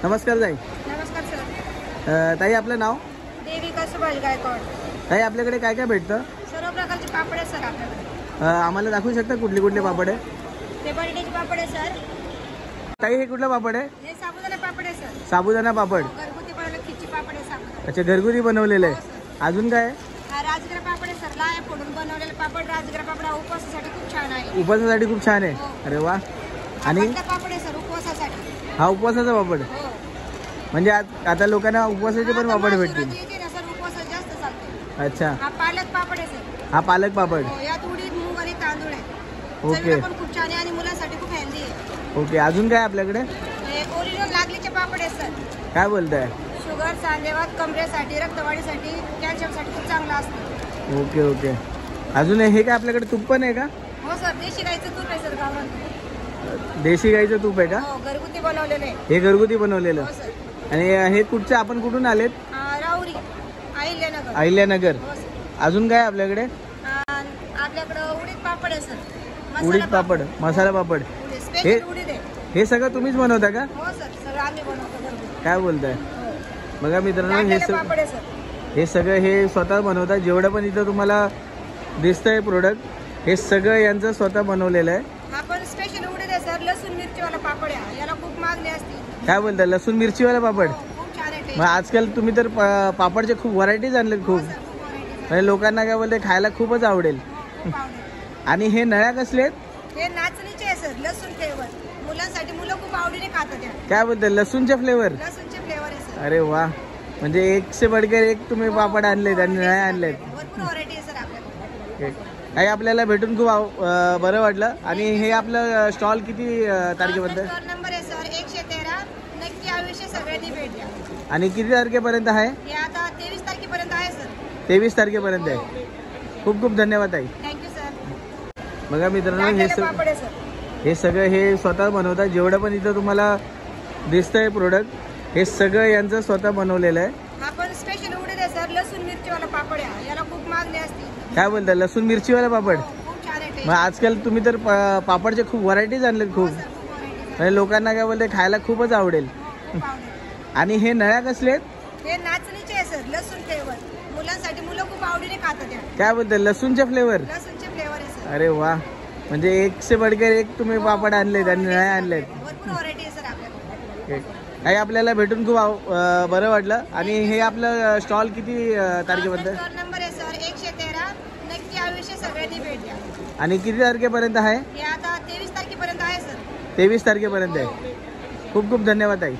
नमस्कार ताई. नमस्कार सर. ताई आपलं नाव? देविका सुभाष गायकवाड. ताई आपल्याकडे काय काय भेटतं? सर्व प्रकारचे पापड आहेत सर आपल्याकडे. आम्हाला दाखवू शकता कुठले कुठले पापड आहे? ते बर्डीचे पापड आहे सर. ताई हे कुठलं पापड आहे? हे साबुदाणा पापड आहे सर. साबुदाणा पापड. घरगुती बनवलेले खिची पापड आहे साबुदाणा. अच्छा, घरगुती बनवलेलं हो, आहे. सर. अजून काय आहे? हा राजगिरा पापड आहे सर. लाया फोडून बनवलेले पापड. राजगिरा पापड हा उपवासासाठी खूप छान आहे. उपवासासाठी खूप छान आहे. हो. अरे वा. हा आणि पत्ता पापड आहे सर उपवासासाठी. हा उपवासाचा पापड. हो. म्हणजे आता लोकांना उपवासाचे पण पापड भेटतील. येते ना सर उपवासात जास्त चालते. अच्छा, हा पालक पापड आहे सर. हा पालक पापड. हो, यात उडीद मूग आणि तांदूळ आहे. ओके. चवीला पण खूप छान आहे आणि मुलांसाठी खूप हेल्दी आहे. ओके, अजून काय आपल्याकडे? हे ओरिजिनल लागलीचे पापड आहे सर. काय बोलताय? शुगर, सांधेवात, कमरेसाठी, रक्तवाढीसाठी, कॅल्शियमसाठी खूप चांगलं असतं. Okay okay. अजून हे काय आपल्याकडे तूप पण आहे का? हो सर, देशी गाईचं तूप आहे सर गावरान तूप. देशी गाईचं तूप आहे का? हो, घरगुती बनवलेलं आहे. हे घरगुती बनवलेलं. हो सर. आणि हे कुठचं, आपण कुठून आलेत? राहुरी, अहिल्यानगर. अहिल्यानगर. हो सर. अजून काय आपल्याकडे? आपल्याकडं उडीद पापड आहे सर. मसाला उडीद पापड, मसाला पापड. उडीद, स्पेशल उडीद आहे. हे सगळं तुम्हीच बनवता का? हो सर, सगळं आम्ही बनवतो घरगुती. काय बोलताय? हो. बघा मित्रांनो, हे लाटलेले पापड आहे सर. हे सगळं हे स्वतः बनवतात. जेवढं पण इथं तुम्हाला दिसतंय प्रोडक्ट, हे सगळं यांचं स्वतः बनवलेलं आहे. हा पण स्पेशल उडीद आहे सर. लसूण मिरचीवाला पापड आहे. याला खूप मागणी असते. काय बोलताय? लसूण मिरचीवाला पापड. हो, खूप छान आहे. मग आजकाल तुम्ही तर पापडचे खूप व्हरायटीज आणलेत खूप. हो सर, खूप variety आहे. म्हणजे लोकांना काय बोलते, खायला खूपच आवडेल. हो, खूप आवडेल. आणि हे नळ्या कसले आहेत? हे नाचणीचे आहे सर. लसूण फ्लेवर. मुलांसाठी मुलं खूप आवडीने खातात या. काय बोलताय? लसूणचे फ्लेवर. लसूणचे फ्लेवर आहे सर. अरे वा. म्हणजे एक से बढ़कर एक तुम्ही पापड आणलेत आणि नळ्या आणलेत. भरपूर व्हरायटी आहे सर आपल्याकडे. काही आपल्याला भेटून खूप बरं वाटलं. आणि हे आपलं स्टॉल किती तारखेपर्यंत? स्टॉल नंबर आहे सर 113. नक्की आयुष्य सगळ्यांनी भेट द्या. आणि किती तारखेपर्यंत आहे? हे आता 23 तारखेपर्यंत आहे सर. 23 तारखेपर्यंत आहे. खूप खूप धन्यवाद ताई. Thank you sir. बघा मित्रांनो, लाटलेले पापड आहे सर. हे सगळं हे स्वतः बनवतात. जेवढं पण इथं तुम्हाला दिसतंय प्रोडक्ट, हे सगळं यांचं स्वतः बनवलेलं आहे. हा पण स्पेशल उडीद आहे सर. लसूण मिरचीवाला पापड आहे. याला खूप मागणी असते. काय बोलताय? लसूण मिरचीवाला पापड. हो, खूप छान आहे. मग आजकाल तुम्ही तर पापडचे खूप व्हरायटीज आणलेत खूप. सर, खूप variety आहे. म्हणजे लोकांना काय बोलते, खायला खूपच आवडेल. खूप आवडेल. आणि हे नळ्या कसले आहेत? हे नाचणीचे आहे सर. लसूण फ्लेवर. मुलांसाठी मुलं खूप आवडीने खातात या. काय बोलताय? लसूणचे फ्लेवर. लसूणचे फ्लेवर आहे सर. अरे वा. म्हणजे एक से बढ़कर एक तुम्ही पापड आणलेत आणि नळ्या आणलेत. भरपूर व्हरायटी आहे सर आपल्याकडे. काही आपल्याला भेटून खूप बरं वाटलं. आणि हे आपलं स्टॉल किती तारखेपर्यंत? स्टॉल नंबर आहे सर 113. नक्की आयुष्य सगळ्यांनी भेट द्या. आणि किती तारखेपर्यंत आहे? हे आता 23 तारखेपर्यंत आहे सर. 23 तारखेपर्यंत आहे. खूप खूप धन्यवाद ताई.